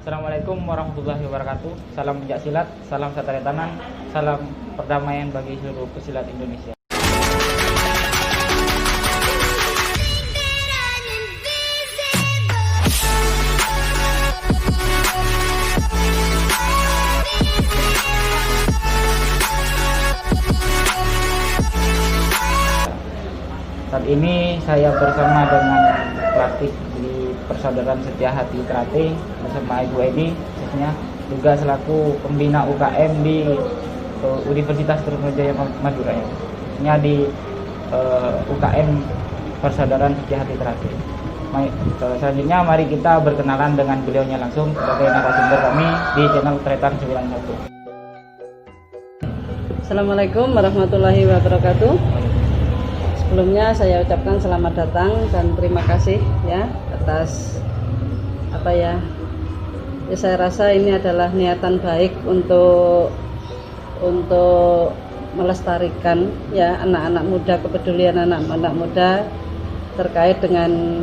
Assalamualaikum warahmatullahi wabarakatuh. Salam pencaksilat, salam satria tangan, salam perdamaian bagi seluruh pesilat Indonesia. Saat ini saya bersama dengan pelatih di Persaudaraan Setia Hati Trate bersama Ibu Edi, khususnya juga selaku pembina UKM di Universitas Trunojoyo Madura, ya, di UKM Persaudaraan Setia Hati Trate. Selanjutnya mari kita berkenalan dengan beliaunya langsung sebagai narasumber kami di channel Tretan 91. Assalamualaikum warahmatullahi wabarakatuh. Sebelumnya saya ucapkan selamat datang dan terima kasih ya atas saya rasa ini adalah niatan baik untuk melestarikan ya anak-anak muda, kepedulian anak-anak muda terkait dengan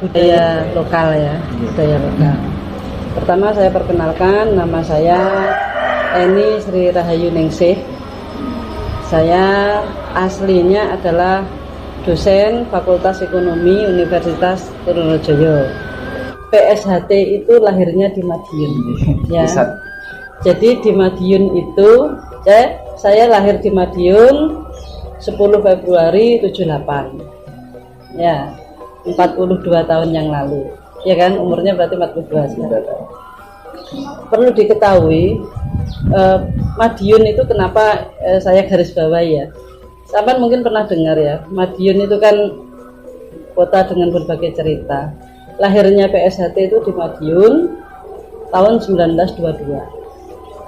budaya lokal ya, budaya lokal. Pertama saya perkenalkan, nama saya Eni Sri Rahayu Ningsih. Saya aslinya adalah dosen Fakultas Ekonomi Universitas Trunojoyo. PSHT itu lahirnya di Madiun ya. Jadi di Madiun itu saya lahir di Madiun 10 Februari 78 ya, 42 tahun yang lalu ya kan, umurnya berarti 42 sekarang. Perlu diketahui Madiun itu kenapa saya garis bawahi ya. Sampai mungkin pernah dengar ya, Madiun itu kan kota dengan berbagai cerita. Lahirnya PSHT itu di Madiun tahun 1922.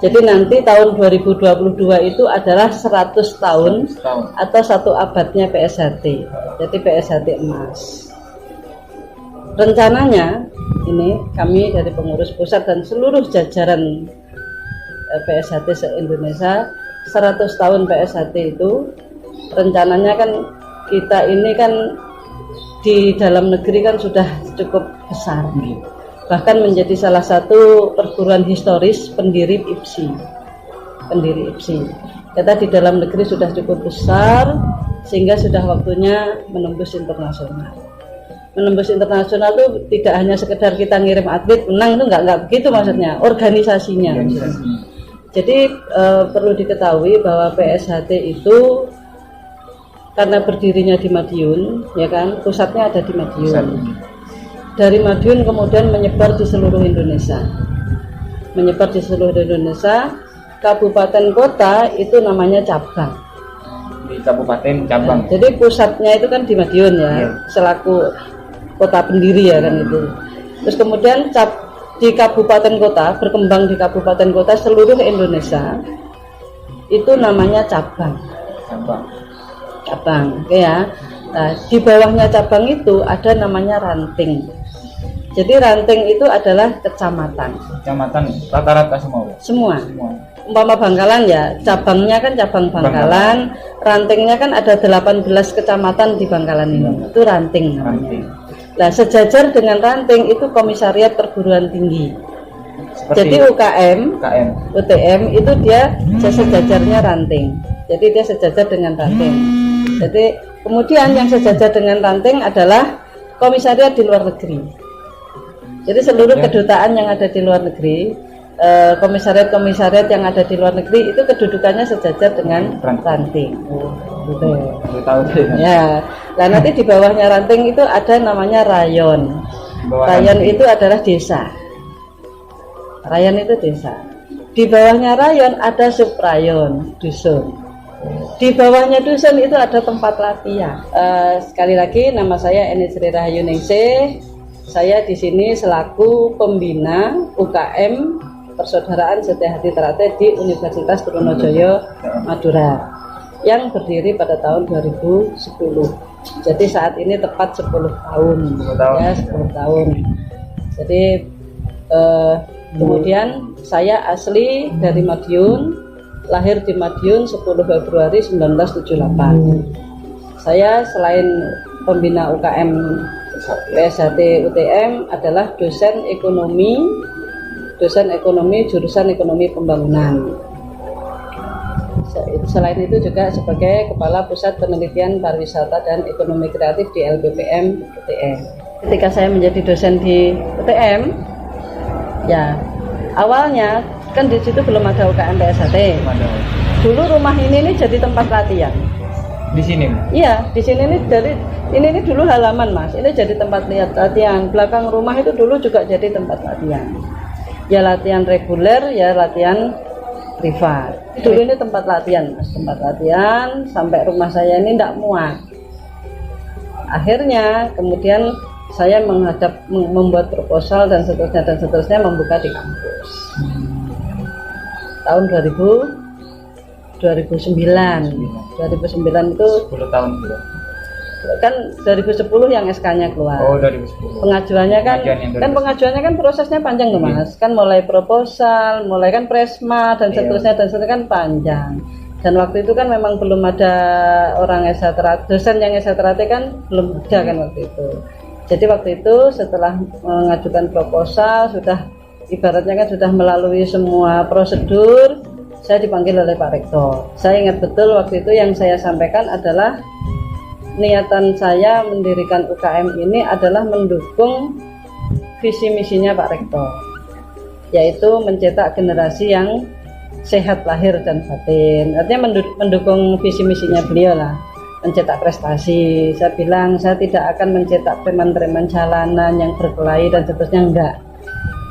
Jadi nanti tahun 2022 itu adalah 100 tahun atau 1 abadnya PSHT. Jadi PSHT emas. Rencananya ini kami dari pengurus pusat dan seluruh jajaran PSHT se-Indonesia, 100 tahun PSHT itu rencananya kan kita ini kan di dalam negeri kan sudah cukup besar, bahkan menjadi salah satu perguruan historis pendiri IPSI. Kita di dalam negeri sudah cukup besar sehingga sudah waktunya menembus internasional. Menembus internasional itu tidak hanya sekedar kita ngirim atlet menang, itu enggak begitu maksudnya, organisasinya. Jadi perlu diketahui bahwa PSHT itu karena berdirinya di Madiun, ya kan, pusatnya ada di Madiun. Dari Madiun kemudian menyebar di seluruh Indonesia. Kabupaten kota itu namanya cabang. Di kabupaten cabang. Nah, jadi pusatnya itu kan di Madiun ya, selaku kota pendiri ya kan itu. Terus kemudian di kabupaten kota, berkembang di kabupaten kota seluruh Indonesia, itu namanya cabang. Oke ya. Nah, di bawahnya cabang itu ada namanya ranting. Jadi ranting itu adalah kecamatan. Kecamatan rata-rata semua. Umpama Bangkalan ya, cabangnya kan cabang Bangkalan, rantingnya kan ada 18 kecamatan di Bangkalan ini. Itu ranting namanya. Nah, sejajar dengan ranting itu Komisariat Perguruan Tinggi. Jadi UKM, UTM itu dia sejajarnya ranting. Jadi dia sejajar dengan ranting. Jadi kemudian yang sejajar dengan ranting adalah komisariat di luar negeri. Jadi seluruh kedutaan yang ada di luar negeri, komisariat yang ada di luar negeri itu kedudukannya sejajar dengan ranting. Ya. Nah nanti di bawahnya ranting itu ada namanya rayon. Rayon itu adalah desa. Rayon itu desa. Di bawahnya rayon ada subrayon, dusun. Di bawahnya dusun itu ada tempat latihan. Sekali lagi nama saya Eni Sri Rahayu Ningsih. Saya di sini selaku pembina UKM Persaudaraan Setia Hati Trate di Universitas Trunojoyo Madura yang berdiri pada tahun 2010. Jadi saat ini tepat 10 tahun. Ya, 10 tahun. Jadi kemudian saya asli dari Madiun. Lahir di Madiun 10 Februari 1978. Saya selain pembina UKM PSHT UTM adalah dosen ekonomi dosen ekonomi jurusan ekonomi pembangunan. Selain itu juga sebagai Kepala Pusat Penelitian Pariwisata dan Ekonomi Kreatif di LBPM UTM. Ketika saya menjadi dosen di UTM, ya awalnya kan di situ belum ada UKM PSHT. Dulu rumah ini jadi tempat latihan. Di sini? Iya, di sini ini dulu halaman Mas. Ini jadi tempat latihan. Belakang rumah itu dulu juga jadi tempat latihan. Ya latihan reguler, ya latihan privat. Dulu ini tempat latihan Mas, tempat latihan sampai rumah saya ini tidak muat. Akhirnya kemudian saya membuat proposal dan seterusnya membuka di kampus. Tahun 2009 itu 10 tahun juga. Kan 2010 yang SK-nya keluar. Oh, 2010. Pengajuannya kan prosesnya panjang tuh Mas. Kan mulai proposal, mulai kan presma dan seterusnya kan panjang. Dan waktu itu kan memang belum ada orang S1, dosen yang S1 kan belum ada kan waktu itu. Jadi waktu itu setelah mengajukan proposal sudah ibaratnya kan sudah melalui semua prosedur, saya dipanggil oleh Pak Rektor. Saya ingat betul waktu itu yang saya sampaikan adalah niatan saya mendirikan UKM ini adalah mendukung visi misinya Pak Rektor, yaitu mencetak generasi yang sehat lahir dan batin. Artinya mendukung visi misinya beliau lah, mencetak prestasi. Saya bilang saya tidak akan mencetak preman-preman jalanan yang berkelahi dan seterusnya, enggak.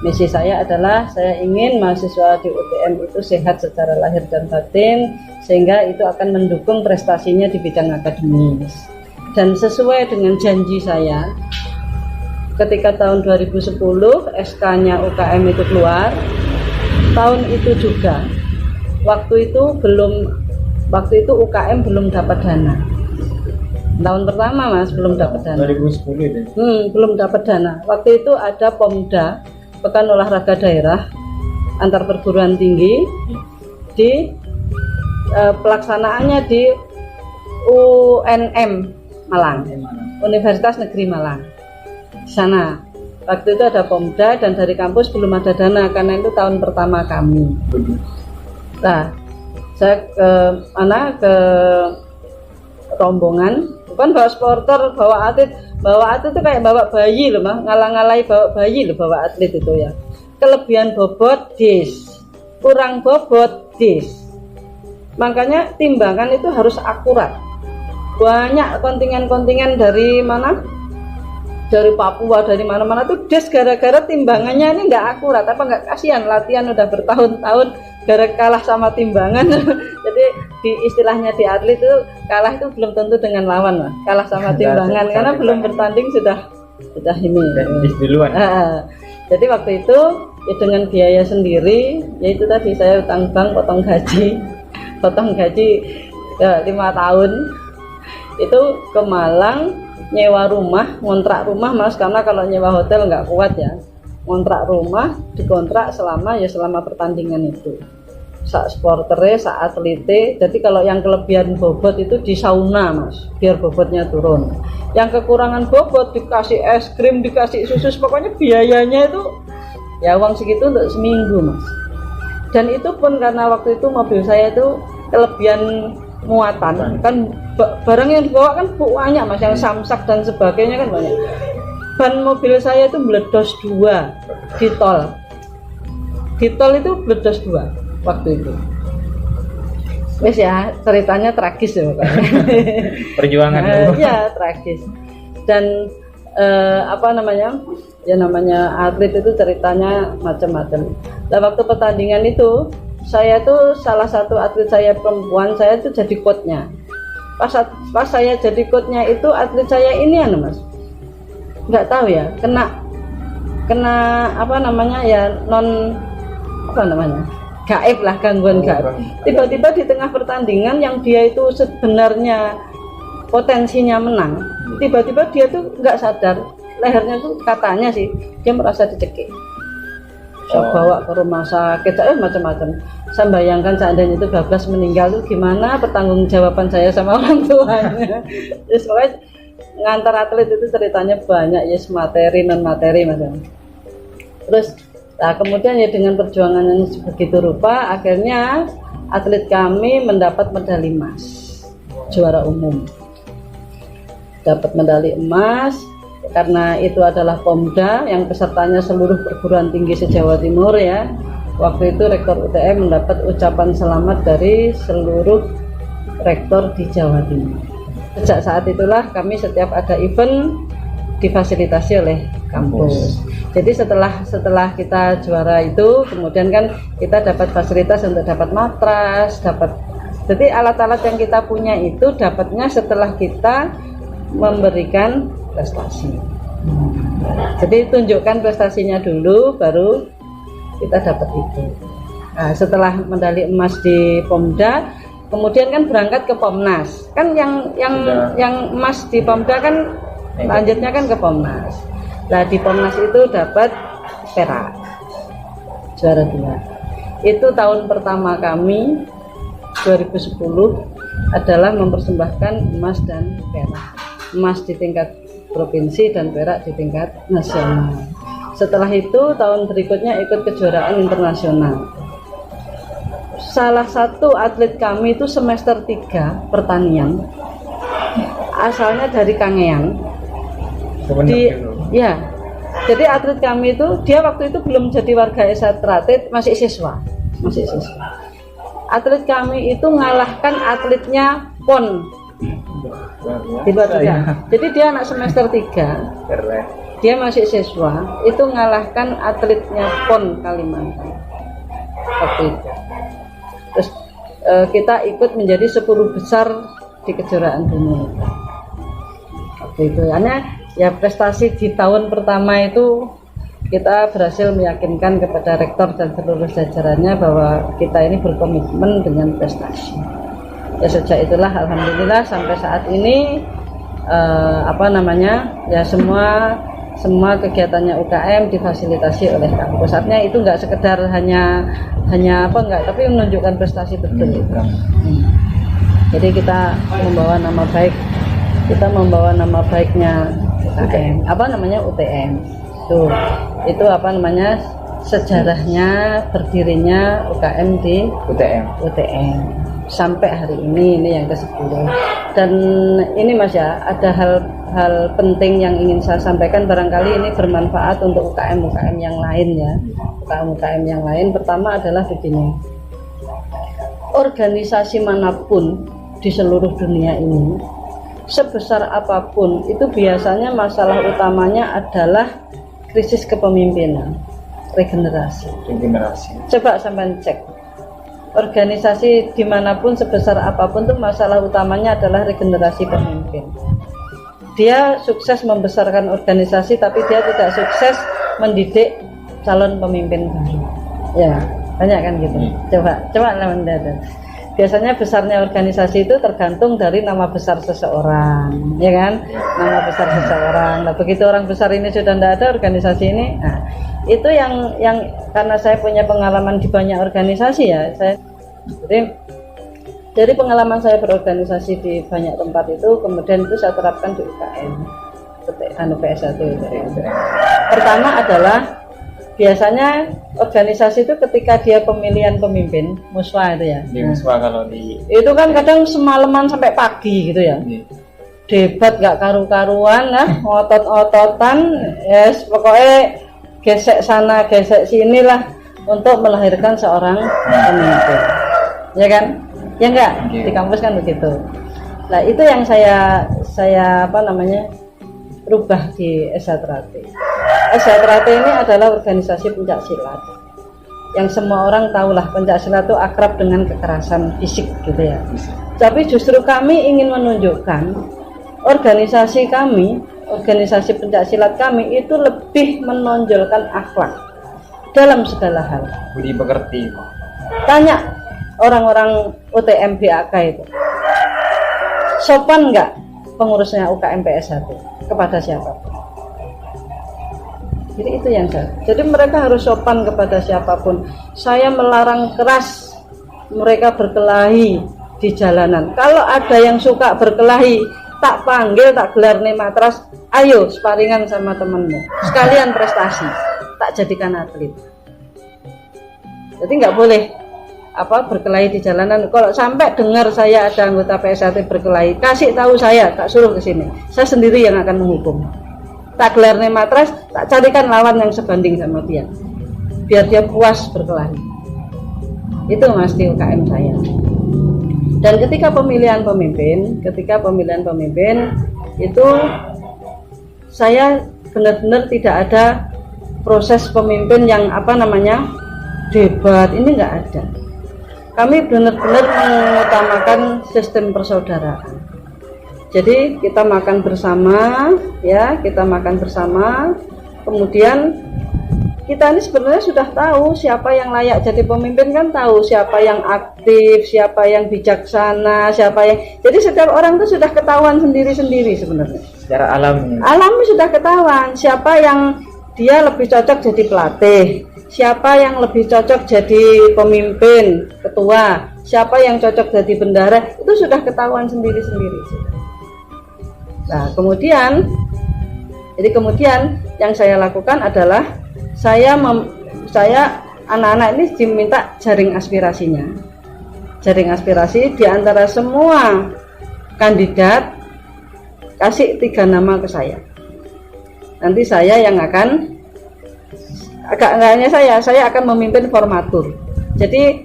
Misi saya adalah saya ingin mahasiswa di UTM itu sehat secara lahir dan batin, sehingga itu akan mendukung prestasinya di bidang akademis. Dan sesuai dengan janji saya, ketika tahun 2010 SK-nya UKM itu keluar, tahun itu juga, waktu itu UKM belum dapat dana. Tahun pertama Mas belum dapat dana. 2010 itu. Belum dapat dana. Waktu itu ada Pomda, Pekan Olahraga Daerah antar perguruan tinggi, di pelaksanaannya di UNM Malang, Universitas Negeri Malang. Di sana waktu itu ada Pomda dan dari kampus belum ada dana karena itu tahun pertama kami. Nah, saya ke rombongan, bukan bawa supporter, bawa atlet itu kayak bawa bayi loh mah, ngalang-ngalai bawa bayi loh, bawa atlet itu ya. Kelebihan bobot dis, kurang bobot dis. Makanya timbangan itu harus akurat. Banyak kontingen-kontingen dari mana? Dari Papua, dari mana-mana tuh des gara-gara timbangannya ini nggak akurat. Apa nggak kasihan, latihan udah bertahun-tahun gara kalah sama timbangan. Jadi di istilahnya di atlet itu kalah itu belum tentu dengan lawan lah, kalah sama timbangan karena belum bertanding sudah ini duluan. Jadi waktu itu ya dengan biaya sendiri, yaitu tadi saya utang bank, potong gaji ya, 5 tahun itu ke Malang, nyewa rumah, ngontrak rumah Mas, karena kalau nyewa hotel nggak kuat ya. Ngontrak rumah, dikontrak selama pertandingan itu. Saat sporternya, saat atlete. Jadi kalau yang kelebihan bobot itu di sauna Mas, biar bobotnya turun. Yang kekurangan bobot dikasih es krim, dikasih susu, pokoknya biayanya itu ya uang segitu untuk seminggu Mas. Dan itu pun karena waktu itu mobil saya itu kelebihan muatan, kan barang yang dibawa kan banyak Mas, yang samsak dan sebagainya kan banyak. Ban mobil saya itu meledos 2 di tol. Di tol itu meledos 2 waktu itu. Wes ya, ceritanya tragis ya Pak. Perjuangan ya tragis. Dan ya namanya atlet itu ceritanya macam-macam. Nah waktu pertandingan itu saya tuh salah satu atlet saya perempuan, saya tuh jadi coachnya. Pas saya jadi coachnya itu atlet saya ini Mas, nggak tahu ya, kena gaib lah, gangguan gaib. Tiba-tiba di tengah pertandingan yang dia itu sebenarnya potensinya menang, tiba-tiba dia tuh nggak sadar, lehernya tuh katanya sih dia merasa dicekik. Saya bawa ke rumah sakit, macam-macam. Saya bayangkan seandainya itu bablas meninggal tuh gimana pertanggungjawaban saya sama orang tuanya. Terus pokoknya ngantar atlet itu ceritanya banyak, yes, materi non materi macam. Terus Nah, kemudian ya dengan perjuangan yang begitu rupa, akhirnya atlet kami mendapat medali emas, juara umum. Dapat medali emas, karena itu adalah Pomda yang pesertanya seluruh perguruan tinggi se-Jawa Timur ya. Waktu itu Rektor UTM mendapat ucapan selamat dari seluruh rektor di Jawa Timur. Sejak saat itulah kami setiap ada event difasilitasi oleh kampus. Jadi setelah kita juara itu, kemudian kan kita dapat fasilitas untuk dapat matras, jadi alat-alat yang kita punya itu dapatnya setelah kita memberikan prestasi. Jadi tunjukkan prestasinya dulu, baru kita dapat itu. Nah, setelah medali emas di Pomda, kemudian kan berangkat ke Pomnas. Kan yang emas di Pomda kan lanjutnya kan ke Pomnas. Nah, di Pomnas itu dapat perak, juara 2. Itu tahun pertama kami 2010 adalah mempersembahkan emas dan perak. Emas di tingkat provinsi dan perak di tingkat nasional. Setelah itu tahun berikutnya ikut kejuaraan internasional. Salah satu atlet kami itu semester 3 pertanian, asalnya dari Kangean. Ya, jadi atlet kami itu dia waktu itu belum jadi warga Esatrate, masih siswa. Atlet kami itu ngalahkan atletnya PON di luar juga. Jadi dia anak semester 3, dia masih siswa, itu ngalahkan atletnya PON Kalimantan waktu itu. Terus kita ikut menjadi 10 besar di kejuaraan dunia waktu itu. Karena ya prestasi di tahun pertama itu kita berhasil meyakinkan kepada rektor dan seluruh jajarannya bahwa kita ini berkomitmen dengan prestasi. Ya sejak itulah alhamdulillah sampai saat ini ya semua kegiatannya UKM difasilitasi oleh kampus. Artinya itu enggak sekedar hanya tapi menunjukkan prestasi betul itu. Jadi kita membawa nama baiknya UKM, UTM. Itu sejarahnya berdirinya UKM di UTM sampai hari ini yang ke-10. Dan ini Mas ya, ada hal penting yang ingin saya sampaikan, barangkali ini bermanfaat untuk UKM yang lain ya. UKM yang lain pertama adalah begini. Organisasi manapun di seluruh dunia ini, sebesar apapun, itu biasanya masalah utamanya adalah krisis kepemimpinan, regenerasi. Coba sampai cek, organisasi dimanapun sebesar apapun itu masalah utamanya adalah regenerasi pemimpin. Dia sukses membesarkan organisasi, tapi dia tidak sukses mendidik calon pemimpin baru. Ya, banyak kan gitu. Coba lihat. Biasanya besarnya organisasi itu tergantung dari nama besar seseorang, ya kan? Nama besar seseorang. Nah, begitu orang besar ini sudah tidak ada, organisasi ini, nah, itu yang karena saya punya pengalaman di banyak organisasi ya, jadi pengalaman saya berorganisasi di banyak tempat itu, kemudian itu saya terapkan di UKM, PS1. Pertama adalah biasanya organisasi itu ketika dia pemilihan pemimpin muswa itu ya. Muswa kalau di itu kan kadang semalaman sampai pagi gitu ya. Debat gak karu-karuan lah, otot-ototan, yes, pokoknya gesek sana gesek sini lah untuk melahirkan seorang pemimpin. Ya kan? Ya enggak? Di kampus kan begitu. Nah, itu yang saya rubah di Esatrate. Esatrate ini adalah organisasi pencaksilat yang semua orang tahulah pencaksilat itu akrab dengan kekerasan fisik gitu ya. Tapi justru kami ingin menunjukkan organisasi pencaksilat kami itu lebih menonjolkan akhlak dalam segala hal. Budi pekerti. Tanya orang-orang UTM BAK itu, sopan nggak pengurusnya UKM PS1 kepada siapa? Jadi itu yang jadi mereka harus sopan kepada siapapun. Saya melarang keras mereka berkelahi di jalanan. Kalau ada yang suka berkelahi, tak panggil, tak gelar nih matras, ayo sparingan sama temenmu, sekalian prestasi, tak jadikan atlet. Jadi nggak boleh berkelahi di jalanan. Kalau sampai dengar saya ada anggota PSHT berkelahi, kasih tahu saya, tak suruh ke sini. Saya sendiri yang akan menghukum. Tak gelarnya matras, tak carikan lawan yang sebanding sama dia, biar dia puas berkelahi. Itu mesti UKM saya. Dan ketika pemilihan pemimpin itu saya benar-benar tidak ada proses pemimpin yang debat, ini nggak ada. Kami benar-benar mengutamakan sistem persaudaraan. Jadi kita makan bersama, kemudian kita ini sebenarnya sudah tahu siapa yang layak jadi pemimpin, kan tahu siapa yang aktif, siapa yang bijaksana, jadi setiap orang itu sudah ketahuan sendiri-sendiri sebenarnya. Secara alami sudah ketahuan siapa yang dia lebih cocok jadi pelatih, siapa yang lebih cocok jadi pemimpin, ketua, siapa yang cocok jadi bendahara, itu sudah ketahuan sendiri-sendiri. Nah, kemudian yang saya lakukan adalah saya anak-anak ini diminta jaring aspirasinya. Jaring aspirasi di antara semua kandidat, kasih 3 nama ke saya. Nanti saya yang akan saya akan memimpin formatur. Jadi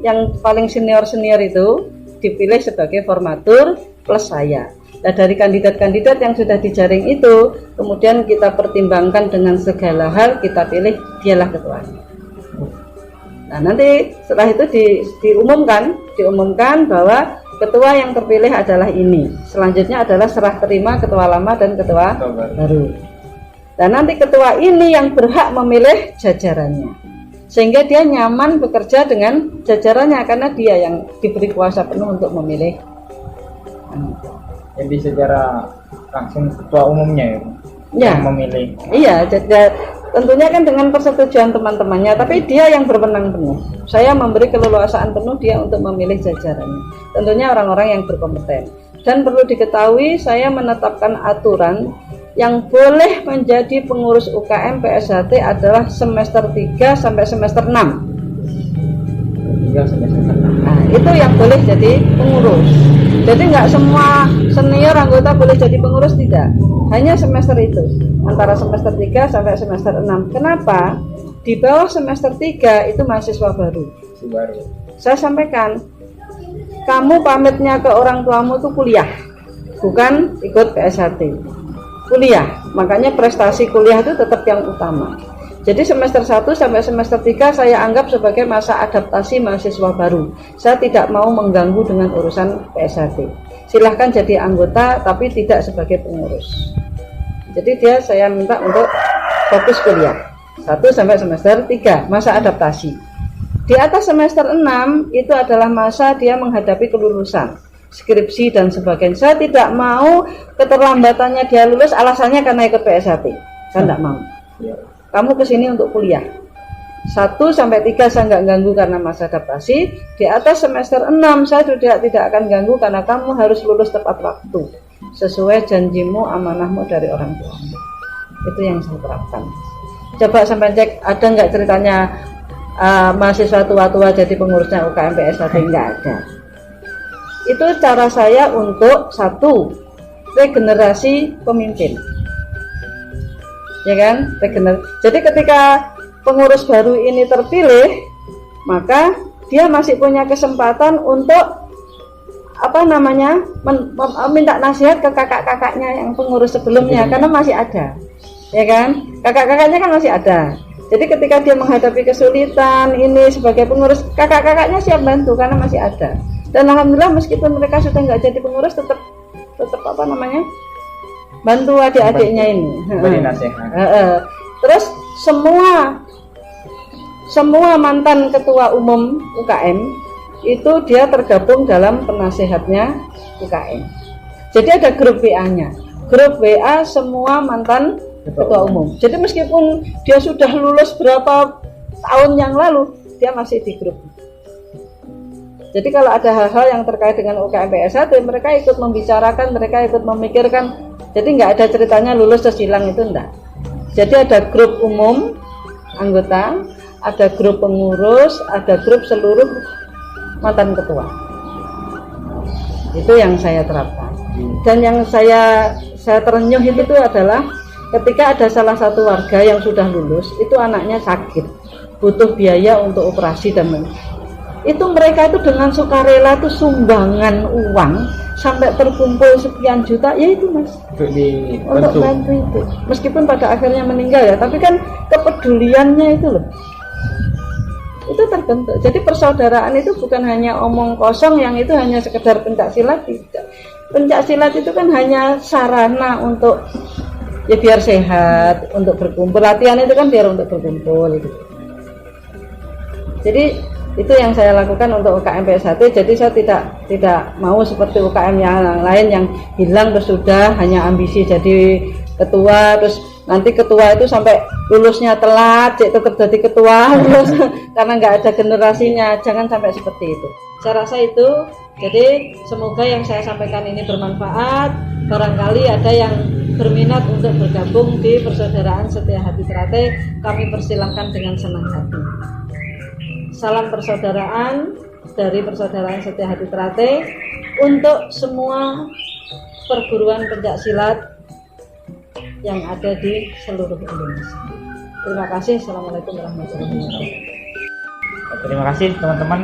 yang paling senior itu dipilih sebagai formatur plus saya. Nah, dari kandidat-kandidat yang sudah dijaring itu, kemudian kita pertimbangkan dengan segala hal, kita pilih dialah ketuanya. Nah, nanti setelah itu diumumkan bahwa ketua yang terpilih adalah ini. Selanjutnya adalah serah terima ketua lama dan ketua baru. Dan nanti ketua ini yang berhak memilih jajarannya, sehingga dia nyaman bekerja dengan jajarannya karena dia yang diberi kuasa penuh untuk memilih. Jadi secara langsung ketua umumnya yang memilih. Iya, tentunya kan dengan persetujuan teman-temannya, tapi dia yang berwenang penuh. Saya memberi keleluasaan penuh dia untuk memilih jajarannya. Tentunya orang-orang yang berkompeten. Dan perlu diketahui, saya menetapkan aturan yang boleh menjadi pengurus UKM PSHT adalah semester 3 sampai semester 6. Nah, itu yang boleh jadi pengurus. Jadi nggak semua senior anggota boleh jadi pengurus, tidak. Hanya semester itu, antara semester 3 sampai semester 6. Kenapa? Di bawah semester 3 itu mahasiswa baru. Saya sampaikan, kamu pamitnya ke orang tuamu itu kuliah, bukan ikut PSHT. Kuliah, makanya prestasi kuliah itu tetap yang utama. Jadi semester 1 sampai semester 3 saya anggap sebagai masa adaptasi mahasiswa baru. Saya tidak mau mengganggu dengan urusan PSHT. Silahkan jadi anggota tapi tidak sebagai pengurus. Jadi saya minta untuk fokus kuliah 1 sampai semester 3, masa adaptasi. Di atas semester 6 itu adalah masa dia menghadapi kelulusan, skripsi dan sebagainya. Saya tidak mau keterlambatannya dia lulus alasannya karena ikut PSHT. Saya tidak mau. Kamu kesini untuk kuliah 1 sampai 3 saya nggak ganggu karena masa adaptasi. Di atas semester 6 saya tidak akan ganggu karena kamu harus lulus tepat waktu sesuai janjimu, amanahmu dari orang tuamu. Itu yang saya terapkan. Coba sampai cek ada nggak ceritanya mahasiswa tua-tua jadi pengurusnya UKM PSHT, nggak ada. Itu cara saya untuk 1, regenerasi pemimpin. Ya kan, jadi ketika pengurus baru ini terpilih, maka dia masih punya kesempatan untuk minta nasihat ke kakak-kakaknya yang pengurus sebelumnya, karena masih ada, ya kan, kakak-kakaknya kan masih ada. Jadi ketika dia menghadapi kesulitan ini sebagai pengurus, kakak-kakaknya siap bantu karena masih ada. Dan alhamdulillah meskipun mereka sudah nggak jadi pengurus, tetap bantu adik-adiknya ini. Beri nasihat. Terus semua mantan ketua umum UKM itu dia tergabung dalam penasehatnya UKM. Jadi ada grup WA-nya. Grup WA semua mantan ketua umum. Jadi meskipun dia sudah lulus berapa tahun yang lalu, dia masih di grup. Jadi kalau ada hal-hal yang terkait dengan UKM PSHT, mereka ikut membicarakan, mereka ikut memikirkan. Jadi nggak ada ceritanya lulus terus hilang, itu enggak. Jadi ada grup umum anggota, ada grup pengurus, ada grup seluruh mantan ketua. Itu yang saya terapkan. Dan yang saya terenyuh itu adalah ketika ada salah satu warga yang sudah lulus, itu anaknya sakit, butuh biaya untuk operasi dan itu mereka itu dengan sukarela itu sumbangan uang sampai terkumpul sekian juta, ya itu Mas, untuk bantu itu. Meskipun pada akhirnya meninggal ya, tapi kan kepeduliannya itu loh, itu terbentuk. Jadi persaudaraan itu bukan hanya omong kosong yang itu hanya sekedar pencak silat, tidak. Pencak silat itu kan hanya sarana untuk ya biar sehat, untuk berkumpul. Latihan itu kan biar untuk berkumpul gitu. Jadi itu yang saya lakukan untuk UKM PS1. Jadi saya tidak mau seperti UKM yang lain yang hilang terus sudah hanya ambisi jadi ketua, terus nanti ketua itu sampai lulusnya telat, tetap jadi ketua terus karena nggak ada generasinya. Jangan sampai seperti itu. Saya rasa itu. Jadi semoga yang saya sampaikan ini bermanfaat. Barangkali ada yang berminat untuk bergabung di Persaudaraan Setia Hati Trate, kami persilahkan dengan senang hati. Salam persaudaraan dari Persaudaraan Setia Hati Trate untuk semua perguruan pencak silat yang ada di seluruh Indonesia. Terima kasih. Assalamualaikum warahmatullahi wabarakatuh. Terima kasih teman-teman.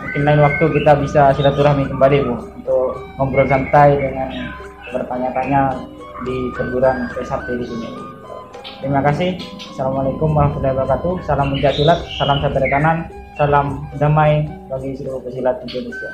Mungkin lain waktu kita bisa silaturahmi kembali Bu, untuk ngobrol santai dengan bertanya-tanya di perguruan PS1 di sini. Terima kasih. Assalamualaikum warahmatullahi wabarakatuh. Salam pencak silat, salam satu kanan, salam damai bagi seluruh pesilat Indonesia.